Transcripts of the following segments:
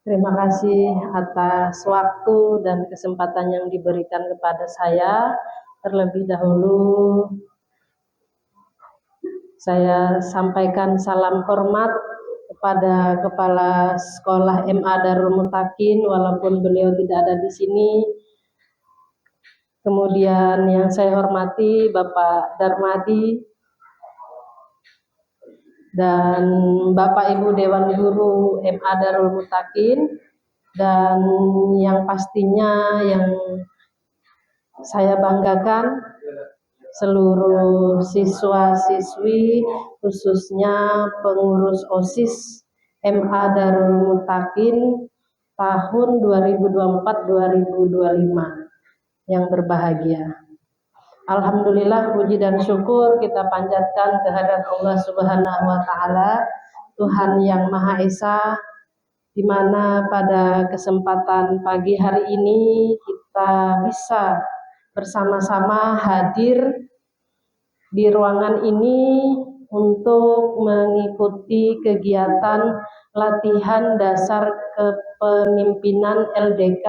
Terima kasih atas waktu dan kesempatan yang diberikan kepada saya. Terlebih dahulu saya sampaikan salam hormat kepada Kepala Sekolah MA Darul Mutakin walaupun beliau tidak ada di sini. Kemudian yang saya hormati Bapak Darmadi dan Bapak Ibu Dewan Guru MA Darul Mutakin, dan yang pastinya yang saya banggakan seluruh siswa-siswi khususnya pengurus OSIS MA Darul Mutakin tahun 2024-2025 yang berbahagia. Alhamdulillah, puji dan syukur kita panjatkan kehadirat Allah Subhanahu wa Ta'ala, Tuhan yang Maha Esa, di mana pada kesempatan pagi hari ini kita bisa bersama-sama hadir di ruangan ini untuk mengikuti kegiatan latihan dasar kepemimpinan LDK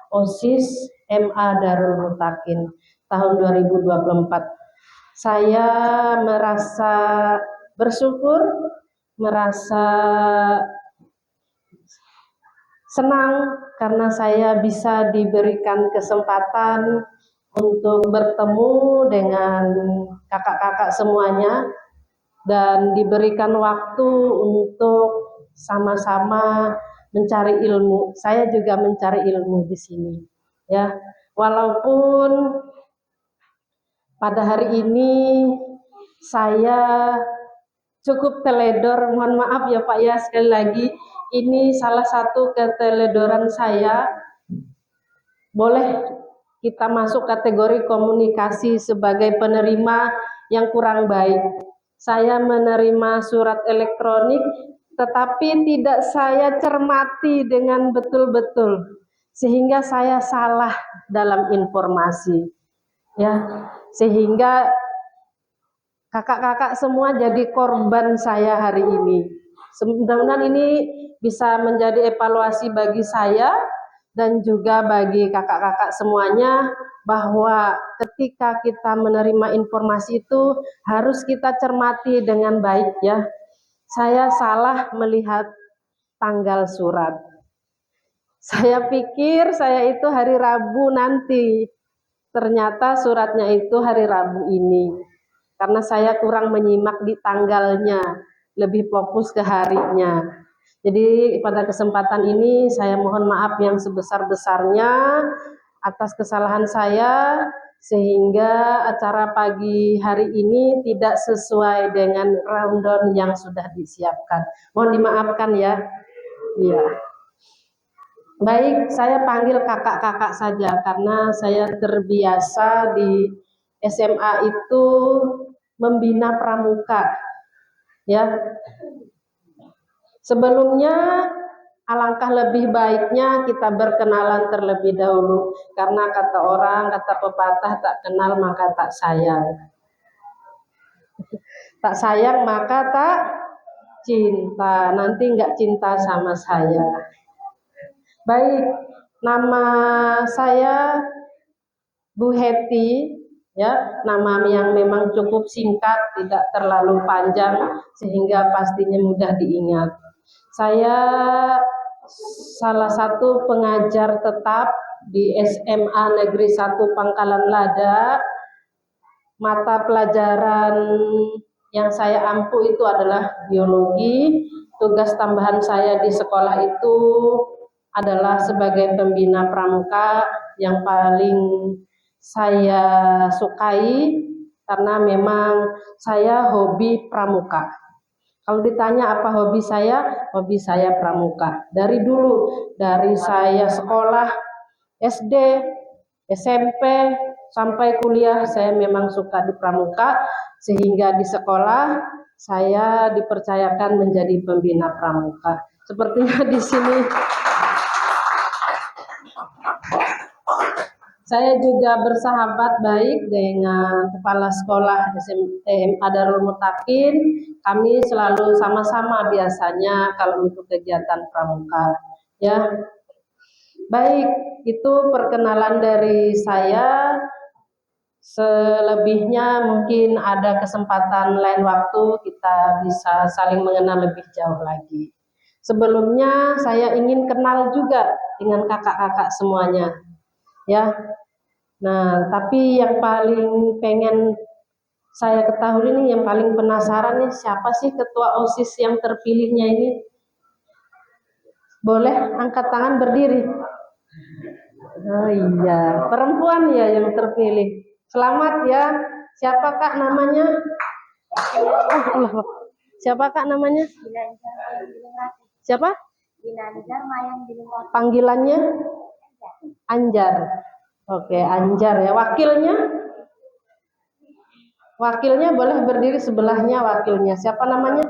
OSIS MA Darul Mutakin tahun 2024. Saya merasa bersyukur, merasa senang karena saya bisa diberikan kesempatan untuk bertemu dengan kakak-kakak semuanya dan diberikan waktu untuk sama-sama mencari ilmu. Saya juga mencari ilmu di sini, ya. Walaupun pada hari ini saya cukup teledor, mohon maaf ya Pak ya, sekali lagi ini salah satu keteledoran saya. Boleh kita masuk kategori komunikasi sebagai penerima yang kurang baik. Saya menerima surat elektronik tetapi tidak saya cermati dengan betul-betul sehingga saya salah dalam informasi, ya, sehingga kakak-kakak semua jadi korban saya hari ini. Mudah-mudahan ini bisa menjadi evaluasi bagi saya dan juga bagi kakak-kakak semuanya, bahwa ketika kita menerima informasi itu harus kita cermati dengan baik, ya. Saya salah melihat tanggal surat. Saya pikir saya itu hari Rabu nanti. Ternyata suratnya itu hari Rabu ini. Karena saya kurang menyimak di tanggalnya, lebih fokus ke harinya. Jadi pada kesempatan ini saya mohon maaf yang sebesar-besarnya atas kesalahan saya, sehingga acara pagi hari ini tidak sesuai dengan rundown yang sudah disiapkan. Mohon dimaafkan ya. Iya. Baik, saya panggil kakak-kakak saja karena saya terbiasa di SMA itu membina pramuka, ya. Sebelumnya alangkah lebih baiknya kita berkenalan terlebih dahulu, karena kata orang, kata pepatah, tak kenal maka tak sayang. Tak sayang maka tak cinta, nanti nggak cinta sama saya. Baik, nama saya Bu Heti, ya, nama yang memang cukup singkat, tidak terlalu panjang sehingga pastinya mudah diingat. Saya salah satu pengajar tetap di SMA Negeri 1 Pangkalan Lada. Mata pelajaran yang saya ampu itu adalah biologi. Tugas tambahan saya di sekolah itu adalah sebagai pembina pramuka yang paling saya sukai karena memang saya hobi pramuka. Kalau ditanya apa hobi saya pramuka. Dari dulu, dari saya sekolah SD, SMP, sampai kuliah saya memang suka di pramuka, sehingga di sekolah saya dipercayakan menjadi pembina pramuka. Sepertinya di sini Saya juga bersahabat baik dengan Kepala Sekolah SMA Darul Mutakin. Kami selalu sama-sama biasanya kalau untuk kegiatan pramuka. Ya, baik, itu perkenalan dari saya. Selebihnya mungkin ada kesempatan lain waktu kita bisa saling mengenal lebih jauh lagi. Sebelumnya saya ingin kenal juga dengan kakak-kakak semuanya. Ya, nah, tapi yang paling pengen saya ketahui nih, yang paling penasaran nih, siapa sih ketua OSIS yang terpilihnya ini? Boleh angkat tangan berdiri. Oh iya, perempuan ya yang terpilih. Selamat ya. Siapa kak namanya? Allah. Siapa kak namanya? Siapa? Panggilannya? Anjar. Oke, Anjar ya. Wakilnya? Wakilnya boleh berdiri sebelahnya wakilnya. Siapa namanya?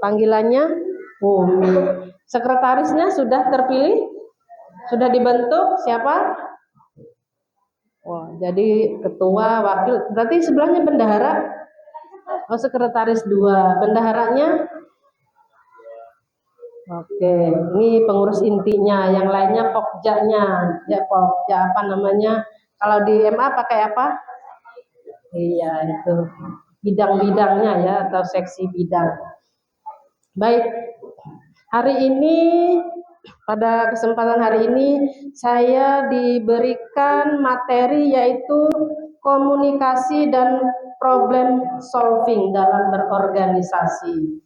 Panggilannya Umi. Sekretarisnya sudah terpilih? Sudah dibentuk? Siapa? Wah, jadi ketua, wakil. Berarti sebelahnya bendahara? Oh, sekretaris 2. Bendaharanya? Oke, ini pengurus intinya. Yang lainnya pokjanya. Ya, pokja apa namanya? Kalau di MA pakai apa? Iya, itu bidang-bidangnya ya, atau seksi bidang. Baik, hari ini, pada kesempatan hari ini saya diberikan materi yaitu komunikasi dan problem solving dalam berorganisasi.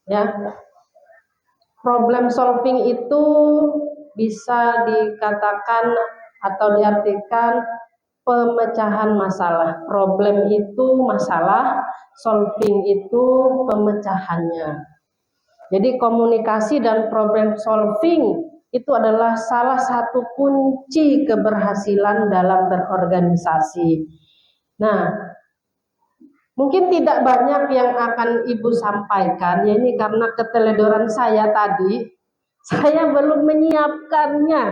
Ya, problem solving itu bisa dikatakan atau diartikan pemecahan masalah. Problem itu masalah, solving itu pemecahannya. Jadi komunikasi dan problem solving itu adalah salah satu kunci keberhasilan dalam berorganisasi. Nah, mungkin tidak banyak yang akan Ibu sampaikan, ya ini karena keteledoran saya tadi, saya belum menyiapkannya.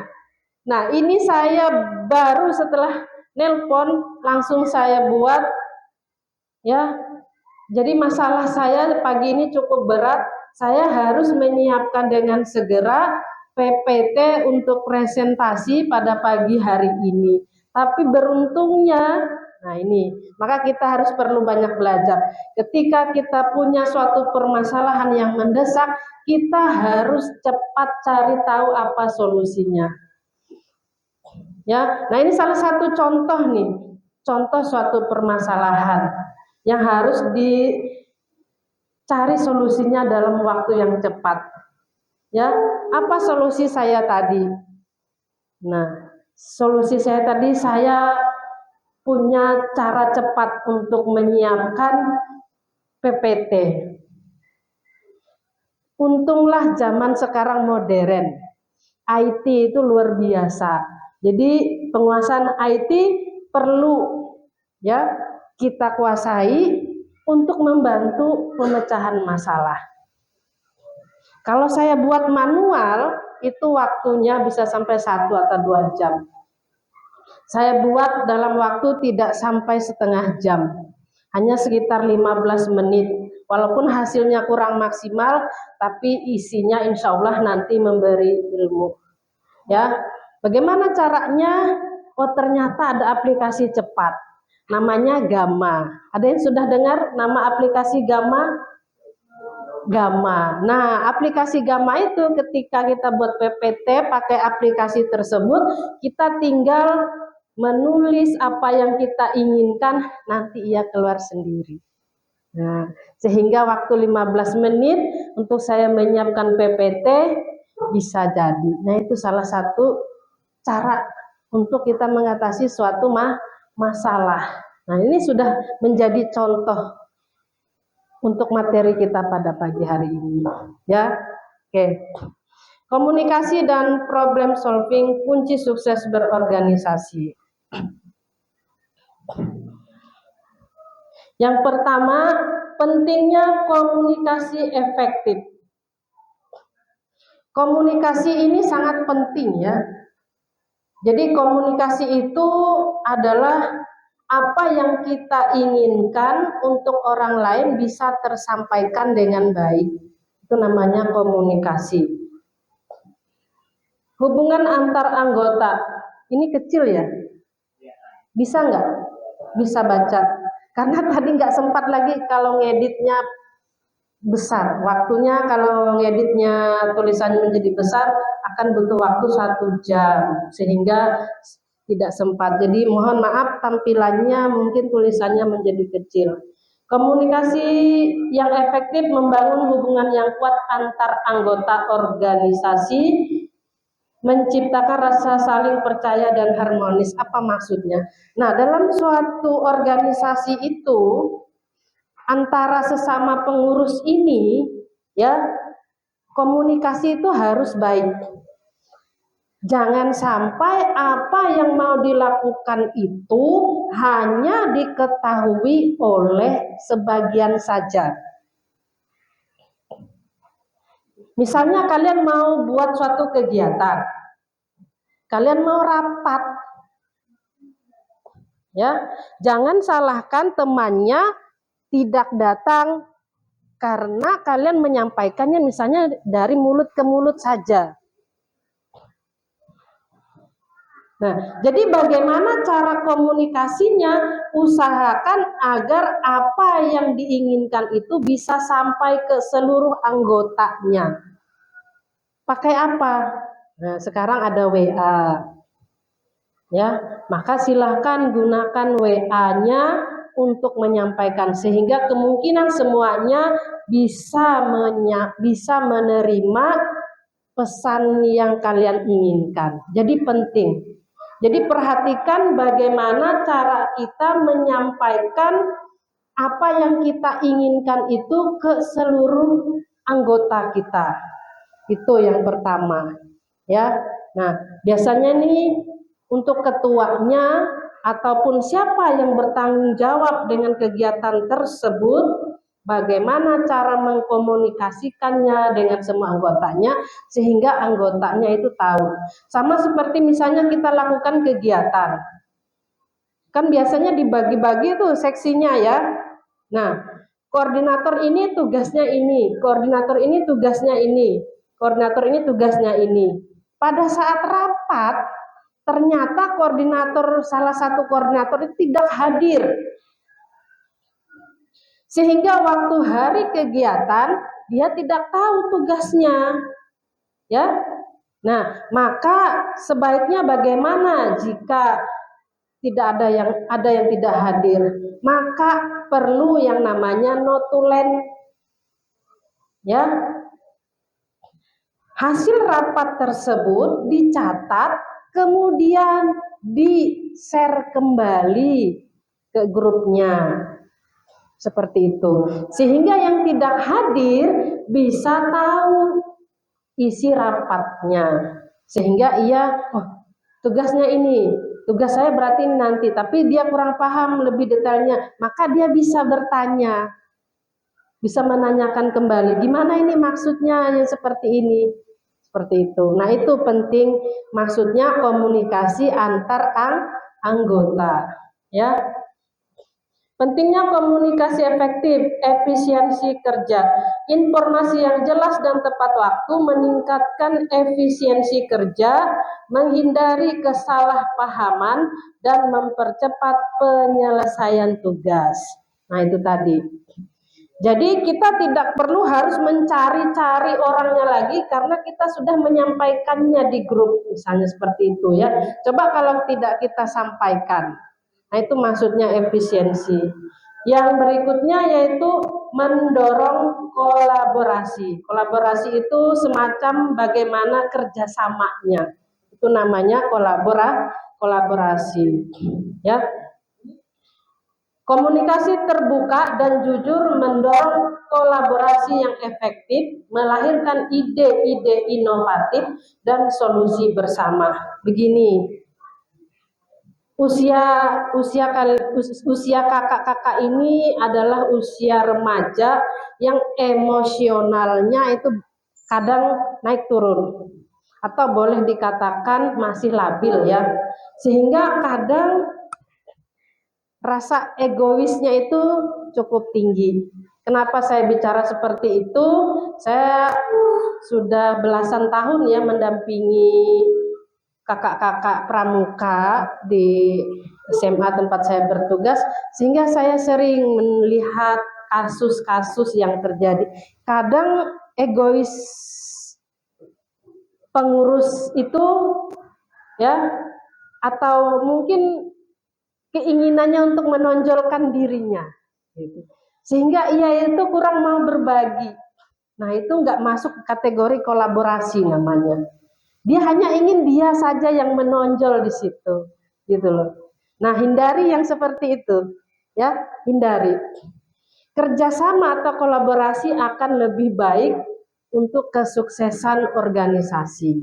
Nah, ini saya baru setelah nelpon langsung saya buat, ya. Jadi masalah saya pagi ini cukup berat. Saya harus menyiapkan dengan segera PPT untuk presentasi pada pagi hari ini. Tapi beruntungnya, nah ini, maka kita harus perlu banyak belajar. Ketika kita punya suatu permasalahan yang mendesak, kita harus cepat cari tahu apa solusinya. Ya, nah ini salah satu contoh nih, contoh suatu permasalahan yang harus dicari solusinya dalam waktu yang cepat. Ya, apa solusi saya tadi? Nah, solusi saya tadi, saya punya cara cepat untuk menyiapkan PPT. Untunglah zaman sekarang modern, IT itu luar biasa. Jadi penguasaan IT perlu ya kita kuasai untuk membantu pemecahan masalah. Kalau saya buat manual, itu waktunya bisa sampai 1 atau 2 jam. Saya buat dalam waktu tidak sampai setengah jam, hanya sekitar 15 menit. Walaupun hasilnya kurang maksimal, tapi isinya insya Allah nanti memberi ilmu. Ya, bagaimana caranya? Oh, ternyata ada aplikasi cepat, namanya Gamma. Ada yang sudah dengar nama aplikasi Gamma? Gamma. Nah, aplikasi Gamma itu ketika kita buat PPT pakai aplikasi tersebut, kita tinggal menulis apa yang kita inginkan, nanti ia keluar sendiri. Nah, sehingga waktu 15 menit untuk saya menyiapkan PPT bisa jadi. Nah, itu salah satu cara untuk kita mengatasi suatu masalah. Nah, ini sudah menjadi contoh untuk materi kita pada pagi hari ini. Ya, oke. Komunikasi dan problem solving kunci sukses berorganisasi. Yang pertama, pentingnya komunikasi efektif. Komunikasi ini sangat penting ya. Jadi komunikasi itu adalah apa yang kita inginkan untuk orang lain bisa tersampaikan dengan baik. Itu namanya komunikasi. Hubungan antar anggota, ini kecil ya? Bisa nggak? Bisa baca. Karena tadi nggak sempat lagi kalau ngeditnya besar. Waktunya kalau ngeditnya tulisannya menjadi besar akan butuh waktu 1 jam. Sehingga tidak sempat. Jadi mohon maaf tampilannya mungkin tulisannya menjadi kecil. Komunikasi yang efektif membangun hubungan yang kuat antar anggota organisasi, menciptakan rasa saling percaya dan harmonis. Apa maksudnya? Nah, dalam suatu organisasi itu antara sesama pengurus ini ya, komunikasi itu harus baik. Jangan sampai apa yang mau dilakukan itu hanya diketahui oleh sebagian saja. Misalnya kalian mau buat suatu kegiatan, kalian mau rapat, ya, jangan salahkan temannya tidak datang karena kalian menyampaikannya misalnya dari mulut ke mulut saja. Nah, jadi bagaimana cara komunikasinya? Usahakan agar apa yang diinginkan itu bisa sampai ke seluruh anggotanya. Pakai apa? Nah, sekarang ada WA. Ya, maka silahkan gunakan WA-nya untuk menyampaikan sehingga kemungkinan semuanya bisa menerima pesan yang kalian inginkan. Jadi penting. Jadi perhatikan bagaimana cara kita menyampaikan apa yang kita inginkan itu ke seluruh anggota kita. Itu yang pertama, ya. Nah, biasanya nih untuk ketuanya ataupun siapa yang bertanggung jawab dengan kegiatan tersebut, bagaimana cara mengkomunikasikannya dengan semua anggotanya sehingga anggotanya itu tahu. Sama seperti misalnya kita lakukan kegiatan. Kan biasanya dibagi-bagi tuh seksinya ya. Nah, koordinator ini tugasnya ini, koordinator ini tugasnya ini, koordinator ini tugasnya ini. Pada saat rapat, ternyata salah satu koordinator itu tidak hadir. Sehingga waktu hari kegiatan dia tidak tahu tugasnya. Ya. Nah, maka sebaiknya bagaimana jika tidak ada yang tidak hadir? Maka perlu yang namanya notulen. Ya. Hasil rapat tersebut dicatat, kemudian di-share kembali ke grupnya. Seperti itu. Sehingga yang tidak hadir bisa tahu isi rapatnya. Sehingga ia, oh, tugasnya ini, tugas saya berarti ini nanti, tapi dia kurang paham lebih detailnya, maka dia bisa bertanya, bisa menanyakan kembali, gimana ini maksudnya yang seperti ini, seperti itu. Nah, itu penting, maksudnya komunikasi antar anggota, ya. Pentingnya komunikasi efektif, efisiensi kerja. Informasi yang jelas dan tepat waktu meningkatkan efisiensi kerja, menghindari kesalahpahaman, dan mempercepat penyelesaian tugas. Nah, itu tadi. Jadi kita tidak perlu harus mencari-cari orangnya lagi karena kita sudah menyampaikannya di grup, misalnya seperti itu ya. Coba kalau tidak kita sampaikan. Nah, itu maksudnya efisiensi. Yang berikutnya yaitu mendorong kolaborasi. Kolaborasi itu semacam bagaimana kerjasamanya. Itu namanya kolaborasi. Ya. Komunikasi terbuka dan jujur mendorong kolaborasi yang efektif, melahirkan ide-ide inovatif dan solusi bersama. Begini. Usia kakak-kakak ini adalah usia remaja yang emosionalnya itu kadang naik turun. atau boleh dikatakan masih labil ya. Sehingga kadang rasa egoisnya itu cukup tinggi. Kenapa saya bicara seperti itu? Saya sudah belasan tahun ya mendampingi kakak-kakak pramuka di SMA tempat saya bertugas, sehingga saya sering melihat kasus-kasus yang terjadi. Kadang egois pengurus itu ya, atau mungkin keinginannya untuk menonjolkan dirinya gitu. Sehingga ia itu kurang mau berbagi. Nah, itu nggak masuk kategori kolaborasi namanya. Dia hanya ingin dia saja yang menonjol di situ, gitu loh. Nah, hindari yang seperti itu, ya, hindari. Kerjasama atau kolaborasi akan lebih baik untuk kesuksesan organisasi.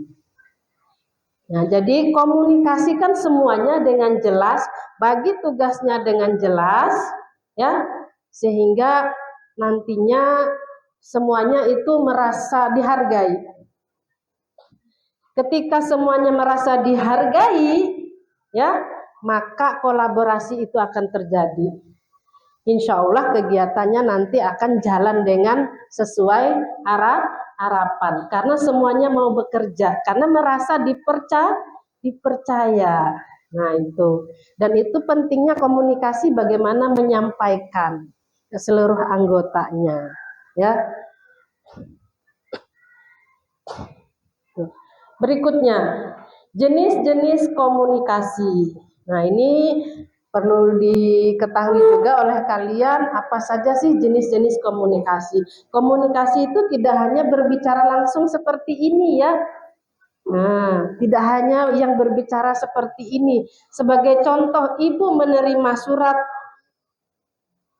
Nah, jadi komunikasikan semuanya dengan jelas, bagi tugasnya dengan jelas, ya, sehingga nantinya semuanya itu merasa dihargai. Ketika semuanya merasa dihargai, ya, maka kolaborasi itu akan terjadi. Insya Allah kegiatannya nanti akan jalan dengan sesuai harapan. Karena semuanya mau bekerja, karena merasa dipercaya. Nah itu. Dan itu pentingnya komunikasi, bagaimana menyampaikan ke seluruh anggotanya. Ya. Berikutnya, jenis-jenis komunikasi. Nah, ini perlu diketahui juga oleh kalian, apa saja sih jenis-jenis komunikasi. Komunikasi itu tidak hanya berbicara langsung seperti ini ya. Nah, tidak hanya yang berbicara seperti ini. Sebagai contoh, ibu menerima surat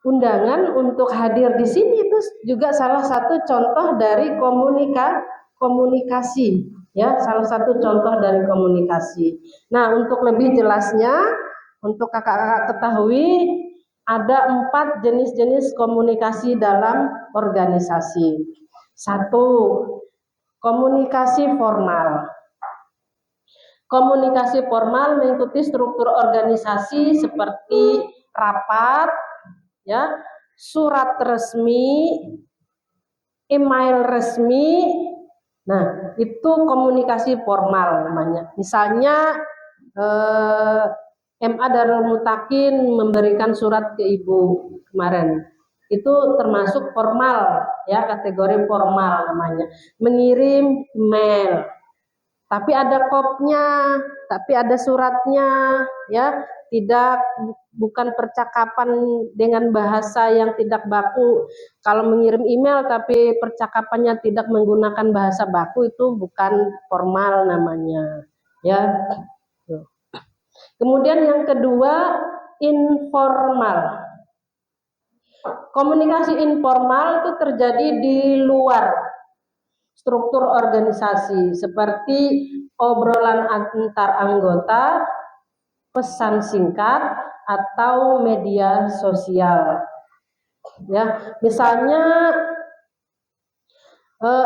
undangan untuk hadir di sini, itu juga salah satu contoh dari komunikasi. Ya, salah satu contoh dari komunikasi. Nah, untuk lebih jelasnya, untuk kakak-kakak ketahui, ada 4 jenis-jenis komunikasi dalam organisasi. 1, komunikasi formal. Komunikasi formal mengikuti struktur organisasi seperti rapat, ya, surat resmi, email resmi. Nah, itu komunikasi formal namanya. Misalnya MA Darul Mutakin memberikan surat ke ibu kemarin. Itu termasuk formal ya, kategori formal namanya. Mengirim email. Tapi ada kopnya, tapi ada suratnya ya. Bukan percakapan dengan bahasa yang tidak baku. Kalau mengirim email tapi percakapannya tidak menggunakan bahasa baku, itu bukan formal namanya, ya. Kemudian yang kedua, informal. Komunikasi informal itu terjadi di luar struktur organisasi, seperti obrolan antar anggota, pesan singkat, atau media sosial. Ya, misalnya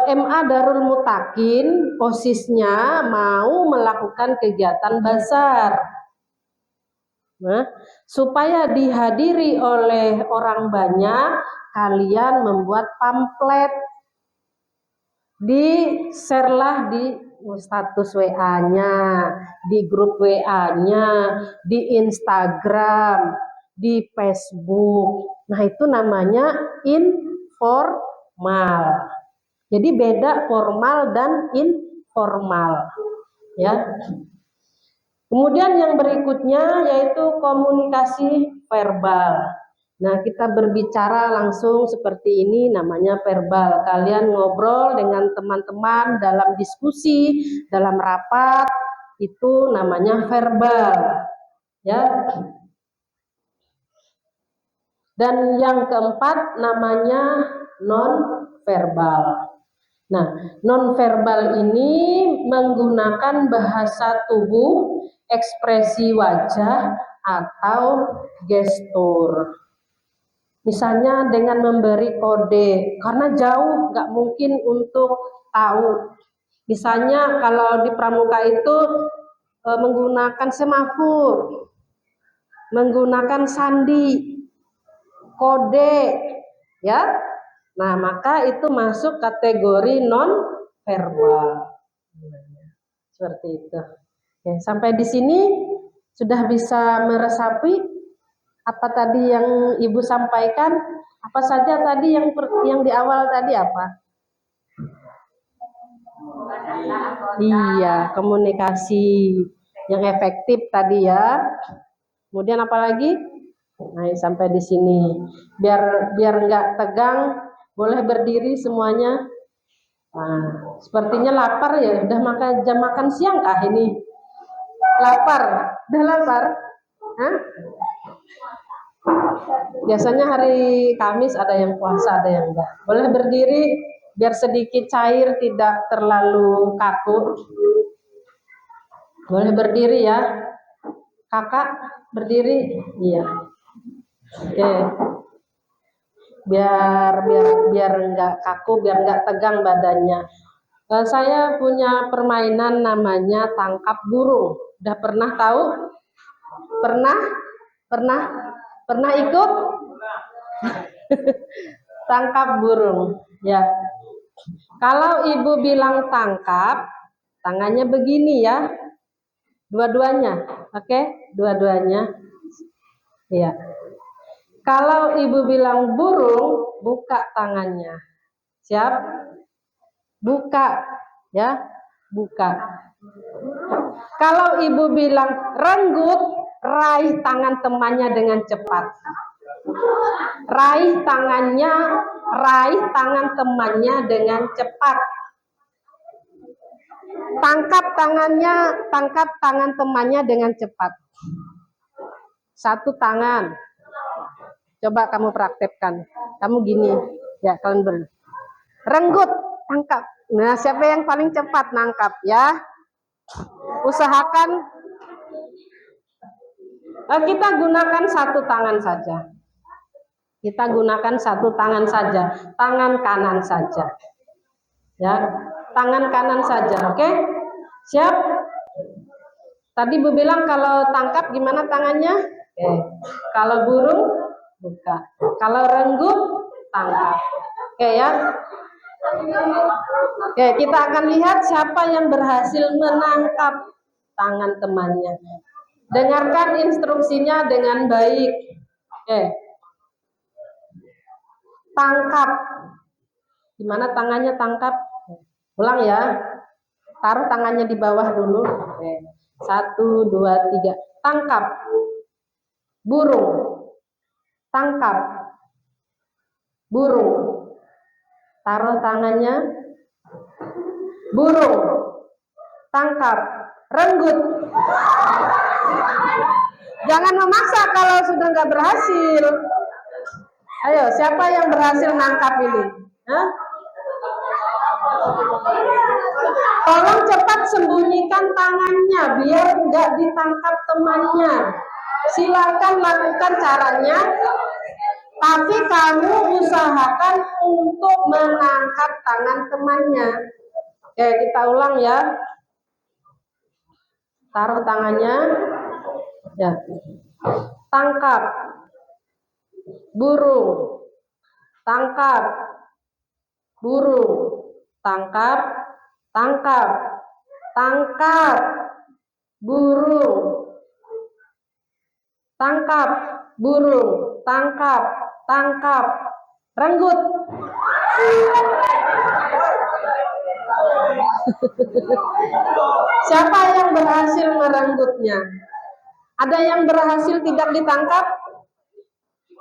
MA Darul Mutakin posisinya mau melakukan kegiatan bazar. Nah, supaya dihadiri oleh orang banyak, kalian membuat pamflet, di-share lah di status WA-nya, di grup WA-nya, di Instagram, di Facebook. Nah, itu namanya informal. Jadi beda formal dan informal, ya. Kemudian yang berikutnya yaitu komunikasi verbal. Nah, kita berbicara langsung seperti ini namanya verbal. Kalian ngobrol dengan teman-teman dalam diskusi, dalam rapat, itu namanya verbal. Ya. Dan yang keempat namanya non-verbal. Nah, non-verbal ini menggunakan bahasa tubuh, ekspresi wajah, atau gestur. Misalnya dengan memberi kode, karena jauh nggak mungkin untuk tahu. Misalnya kalau di pramuka itu menggunakan semafur, menggunakan sandi, kode, ya. Nah, maka itu masuk kategori non verbal. Seperti itu. Oke, sampai di sini sudah bisa meresapi apa tadi yang Ibu sampaikan? Apa saja tadi yang di awal tadi apa? Iya, komunikasi yang efektif tadi ya. Kemudian apa lagi? Nah, sampai di sini. Biar nggak tegang, boleh berdiri semuanya. Nah, sepertinya lapar ya. Udah makan jam makan siang kah ini? Lapar? Udah lapar? Hah? Biasanya hari Kamis ada yang puasa, ada yang enggak. Boleh berdiri biar sedikit cair, tidak terlalu kaku. Boleh berdiri ya. Kakak berdiri. Iya. Oke. Biar enggak kaku, biar enggak tegang badannya. Saya punya permainan namanya tangkap burung. Udah pernah tahu? Pernah ikut? Tangkap burung, ya. Kalau Ibu bilang tangkap, tangannya begini ya, dua-duanya, oke? Dua-duanya, ya. Kalau Ibu bilang burung, buka tangannya, siap? Buka, ya, buka. Kalau Ibu bilang renggut, raih tangan temannya dengan cepat. Raih tangan temannya dengan cepat. Tangkap tangan temannya dengan cepat. Satu tangan. Coba kamu praktekkan. Kamu gini, ya kalian renggut, tangkap. Nah, siapa yang paling cepat nangkap ya? Usahakan. Kita gunakan satu tangan saja. Kita gunakan satu tangan saja, tangan kanan saja. Ya, tangan kanan saja, oke? Siap? Tadi Bu bilang kalau tangkap gimana tangannya? Oke. Kalau burung, buka. Kalau renggut, tangkap. Oke ya? Oke, kita akan lihat siapa yang berhasil menangkap tangan temannya. Dengarkan instruksinya dengan baik. Oke. Tangkap. Gimana tangannya tangkap? Ulang ya. Taruh tangannya di bawah dulu. Oke. 1, 2, 3. Tangkap. Burung. Tangkap. Burung. Taruh tangannya. Burung. Tangkap. Renggut. Jangan memaksa kalau sudah nggak berhasil. Ayo, siapa yang berhasil nangkap ini? Hah? Tolong cepat sembunyikan tangannya biar nggak ditangkap temannya. Silakan lakukan caranya, tapi kamu usahakan untuk menangkap tangan temannya. Oke, kita ulang ya. Taruh tangannya. Ya. Tangkap. Burung. Tangkap. Burung. Tangkap. Tangkap. Tangkap. Burung. Tangkap. Burung. Tangkap. Tangkap. Renggut. Siapa yang berhasil merenggutnya? Ada yang berhasil tidak ditangkap?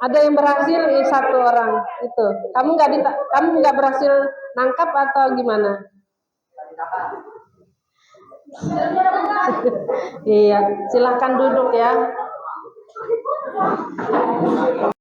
Ada yang berhasil satu orang itu. Kamu nggak berhasil nangkap atau gimana? Iya, silahkan duduk ya.